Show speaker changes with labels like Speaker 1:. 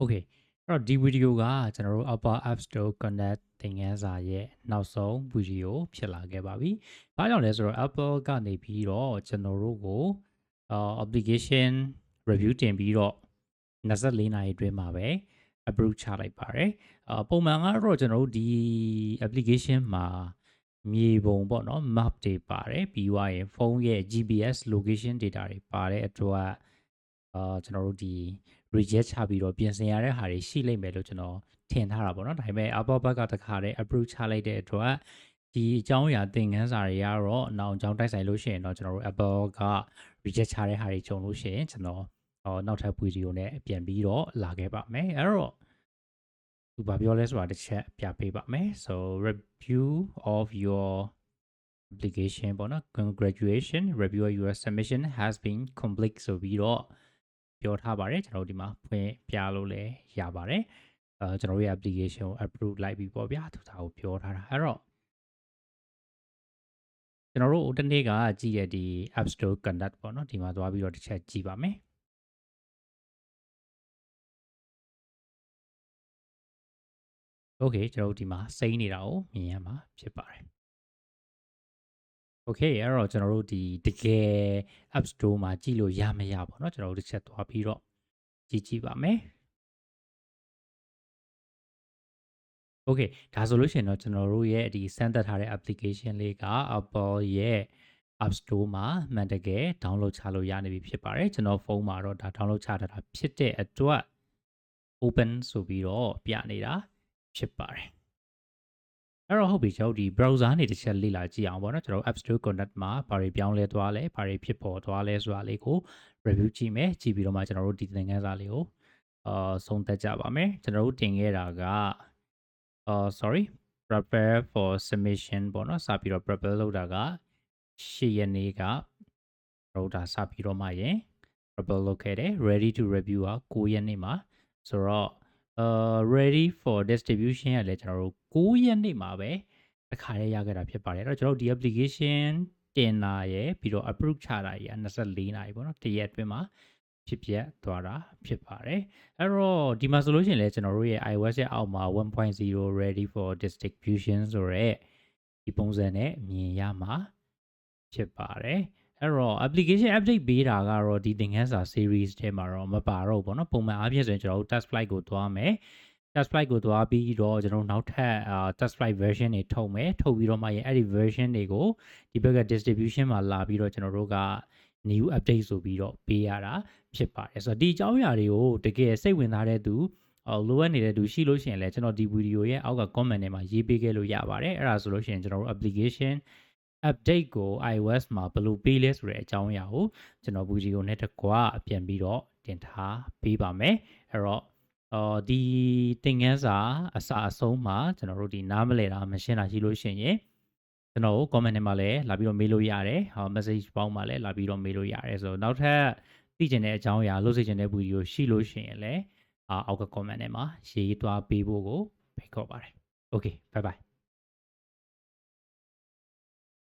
Speaker 1: Okay အဲ့တော့ဒီဗီဒီယိုကကျွန်တော်တို့ Apple App Store Connect သင်ခန်းစာရဲ့နောက်ဆုံးဗီဒီယိုဖြစ်လာခဲ့ပါပြီ။ဘာကြောင့်လဲဆိုတော့ Apple ကနေပြီးတော့ကျွန်တော်တို့ကိုapplication review တင်ပြီးတော့24နာရီအတွင်းမှာပဲ approve ချလိုက်ပါတယ်။ပုံမှန်ကတော့ကျွန်တော်တို့ဒီ application မှာမြေပုံပေါ့နော် map တွေပါတယ်ပြီးွားရင်ဖုန်းရဲ့ GPS location data တွေပါတဲ့အတွက်ကျွန်တော်တို့ဒီ reject ချပြီးတော့ပြင်ဆင်ရတဲ့ဟာတွေရှိလိမ့်မယ်လို့ကျွန်တော်ထင်ထားတာပေါ့နော်ဒါပေမဲ့ Apple ဘက်ကတခါတည်း approve ချလိုက်တဲ့အတွက်ဒီအကြောင်းအရာသင်ခန်းစာတွေကတော့နောက်အကြောင်းတိုက်ဆိုင်လို့ရှိရင်တော့ကျွန်တော်တို့ Apple က reject ချတဲ့ဟာတွေကြုံလို့ရှိရင်ကျွန်တော်နောက်ထပ်ဗီဒီယိုနဲ့ပြန်ပြီးတော့လာခဲ့ပါမယ်အဲ့တော့သူဘာပြောလဲဆိုတာတစ်ချက်ပြပေးပါမယ် so review of your application ပေါ့နော် congratulations review of your submission has been complete ဆိုပြီးတော့ပြောထားပါတယ်ကျွန်တော်တို့ဒီမှာဖွင့်ပြလို့လည်းရပါတယ်ကျွန်တော်တို့ရဲ့ application ကို approve လိုက်ပြီပေါ့ဗျာသူဒါကိုပြောထားတာအဲ့တော့ကျွန်တော်တို့တနေ့ကကြည့်ရတဲ့ဒီ App Store Connect ပေါ့နော်ဒီမှာသွားပြီးတော့တစ်ချက်ကြည့်ပါမယ်โอเคကျွန်တော်တို့ဒီမှာစိမ့်နေတာကိုမြင်ရမှာဖြစ်ပါတယ်โอเคအဲ့တော့ကျွန်တော်တို့ဒီတကယ် App Store မှာကြည့်လို့ရမရပေါ့နော်ကျွန်တော်တို့တစ်ချက်သွားပြီးတော့ကြည့်ပါမယ်โอเคဒါဆိုလို့ရှိရင်တော့ကျွန်တော်တို့ရဲ့ဒီစမ်းသပ်ထားတဲ့ application လေးက Apple ရဲ့ App Store မှာမှန်တကယ် download ချလို့ရနေပြီဖြစ်ပါတယ်ကျွန်တော်ဖုန်းမှာတော့ဒါ download ချထားတာဖြစ်တဲ့အတွက် open ဆိုပြီးတော့ပြနေတာဖြစ်ပါတယ်အဲ့တော့ဟုတ်ပြီကျွန်တော်ဒီ browser နေတစ်ချက်လေ့လာကြည့်အောင်ပေါ့နော်ကျွန်တော် App Store Connect မှာဘာတွေပြောင်းလဲသွားလဲဘာတွေဖြစ်ပေါ်သွားလဲဆိုတာလေးကို review ကြည့်မယ်ကြည့်ပြီးတော့မှကျွန်တော်တို့ဒီသင်ခန်းစာလေးကိုဆုံးသက်ကြပါမယ်ကျွန်တော်တို့တင်ခဲ့တာကsorry prepare for submission ပေါ့နော်စပြီးတော့ prepare လုပ်တာက10ရက်နေ့ကတော့ဒါစပြီးတော့မှရင် prepare လုပ်ခဲ့တယ် ready to review က9ရက်နေ့မှာဆိုတော့ready for distribution ကလည်းကျွန်တော်တို့9ရက်နေ့မှာပဲတစ်ခါလေးရခဲ့တာဖြစ်ပါတယ်အဲ့တော့ကျွန်တော်တို့ဒီ application တင်လာရယ်ပြီးတော့ approve ချတာရယ်24နာရီပေါ့နော်တရက်အတွင်းမှာဖြစ်ပြသွားတာဖြစ်ပါတယ်အဲ့တော့ဒီမှာဆိုလို့ရှိရင်လည်းကျွန်တော်တို့ရဲ့ iOS ရဲ့အောက်မှာ 1.0 ready for distribution ဆိုရဲဒီပုံစံနဲ့မြင်ရမှာဖြစ်ပါတယ်အဲ့တော့ application update ပေးတာကတော့ဒီသင်ခန်းစာ series ထဲမှာတော့မပါတော့ဘူးပေါ့နော်ပုံမှန်အားဖြင့်ဆိုရင်ကျွန်တော်တို့ test flight ကိုသွားမယ် test flight ကိုသွားပြီးတော့ကျွန်တော်နောက်ထပ်test flight version တွေထုတ်မယ်ထုတ်ပြီးတော့မှရင်အဲ့ဒီ version တွေကိုဒီဘက်က distribution မှာလာပြီးတော့ကျွန်တော်တို့က new update ဆိုပြီးတော့ပေးရတာဖြစ်ပါတယ်ဆိုတော့ဒီအကြောင်းအရာတွေကိုတကယ်စိတ်ဝင်စားတဲ့သူလိုအပ်နေတဲ့သူရှိလို့ရှိရင်လည်းကျွန်တော်ဒီဗီဒီယိုရဲ့အောက်က comment ထဲမှာရေးပေးခဲ့လို့ရပါတယ်အဲ့ဒါဆိုလို့ရှိရင်ကျွန်တော်တို့ application update ကို iOS မှာဘယ်လိုပေးလဲဆိုတဲ့အကြောင်းအရာကိုကျွန်တော်ဗီဒီယိုနဲ့တကွပြန်ပြီးတော့တင်ထားပေးပါမယ်အဲ့တော့ဒီသင်ခန်းစာအစအဆုံးမှာကျွန်တော်တို့ဒီနားမလည်တာမရှင်းတာရှိလို့ရှိရင်ကျွန်တော်ကို comment ထဲမှာလည်းလာပြီးတော့မေးလို့ရတယ်message ပေါင်းမှာလည်းလာပြီးတော့မေးလို့ရတယ်ဆိုတော့နောက်ထပ်သိချင်တဲ့အကြောင်းအရာလုပ်စေချင်တဲ့ဗီဒီယိုရှိလို့ရှိရင်လည်းအောက်က comment ထဲမှာရေးသွားပေးဖို့ကိုဖိတ်ခေါ်ပါတယ် okay bye bye